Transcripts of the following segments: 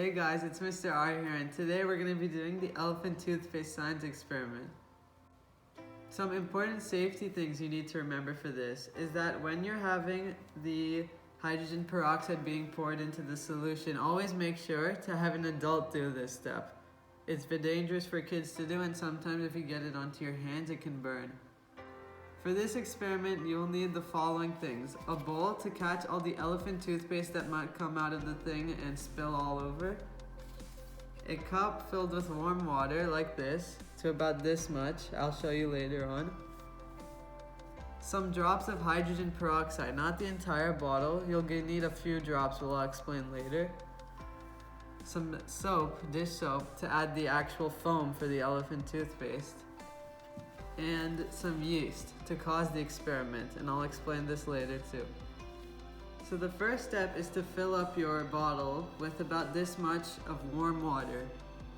Hey guys, it's Mr. R here, and today we're going to be doing the elephant toothpaste science experiment. Some important safety things you need to remember for this is that when you're having the hydrogen peroxide being poured into the solution, always make sure to have an adult do this step. It's dangerous for kids to do, and sometimes if you get it onto your hands, it can burn. For this experiment, you'll need the following things: a bowl to catch all the elephant toothpaste that might come out of the thing and spill all over, a cup filled with warm water like this, to about this much, I'll show you later on, some drops of hydrogen peroxide, not the entire bottle, you'll need a few drops, I'll explain later, some soap, dish soap, to add the actual foam for the elephant toothpaste, and some yeast to cause the experiment, and I'll explain this later too. So the first step is to fill up your bottle with about this much of warm water.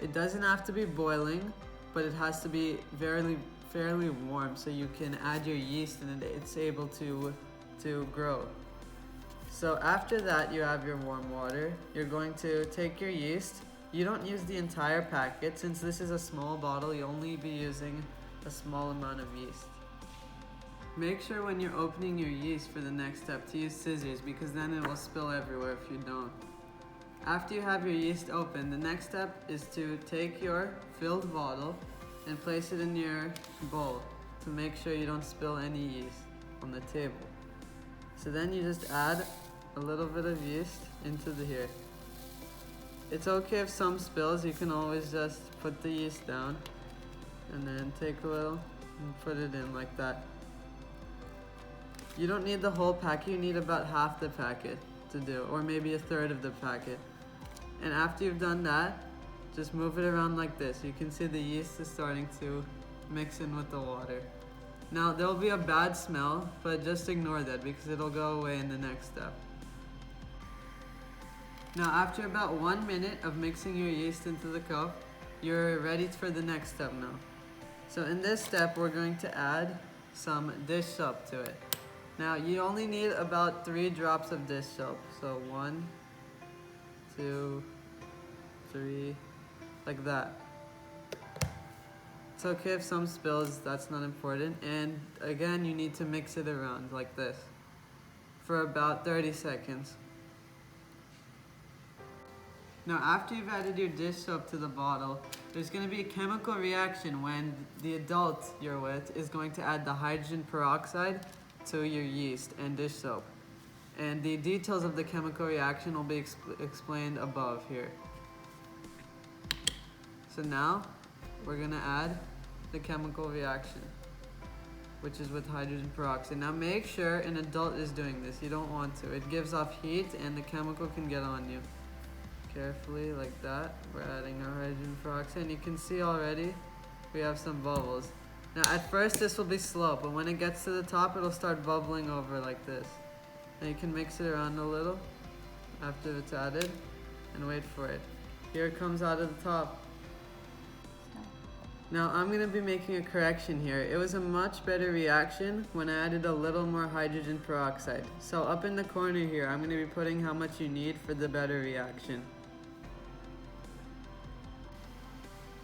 It doesn't have to be boiling, but it has to be fairly warm so you can add your yeast and it's able to grow. So after that, you have your warm water. You're going to take your yeast. You don't use the entire packet. Since this is a small bottle, you'll only be using a small amount of yeast. Make sure when you're opening your yeast for the next step to use scissors, because then it will spill everywhere if you don't. After you have your yeast open, the next step is to take your filled bottle and place it in your bowl to make sure you don't spill any yeast on the table. So then you just add a little bit of yeast into here. It's okay if some spills, you can always just put the yeast down and then take a little and put it in like that. You don't need the whole packet, you need about half the packet to do, or maybe a third of the packet. And after you've done that, just move it around like this. You can see the yeast is starting to mix in with the water. Now there'll be a bad smell, but just ignore that because it'll go away in the next step. Now after about 1 minute of mixing your yeast into the cup, you're ready for the next step now. So in this step, we're going to add some dish soap to it. Now you only need about 3 drops of dish soap. So 1, 2, 3, like that. It's okay if some spills, that's not important. And again, you need to mix it around like this for about 30 seconds. Now after you've added your dish soap to the bottle, there's going to be a chemical reaction when the adult you're with is going to add the hydrogen peroxide to your yeast and dish soap. And the details of the chemical reaction will be explained above here. So now we're going to add the chemical reaction, which is with hydrogen peroxide. Now make sure an adult is doing this. You don't want to. It gives off heat and the chemical can get on you. Carefully, like that. We're adding our hydrogen peroxide, and you can see already we have some bubbles. Now at first this will be slow, but when it gets to the top, it'll start bubbling over like this. Now you can mix it around a little after it's added and wait for it. Here it comes out of the top. Now I'm going to be making a correction here. It was a much better reaction when I added a little more hydrogen peroxide. So up in the corner here, I'm going to be putting how much you need for the better reaction.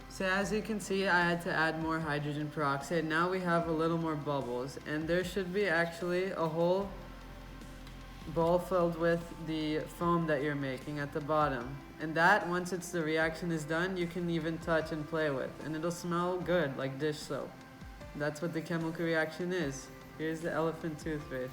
So as you can see, I had to add more hydrogen peroxide. Now we have a little more bubbles, and there should be actually a whole bowl filled with the foam that you're making at the bottom. And that, once the reaction is done, you can even touch and play with, and it'll smell good like dish soap. That's what the chemical reaction is. Here's the elephant toothpaste.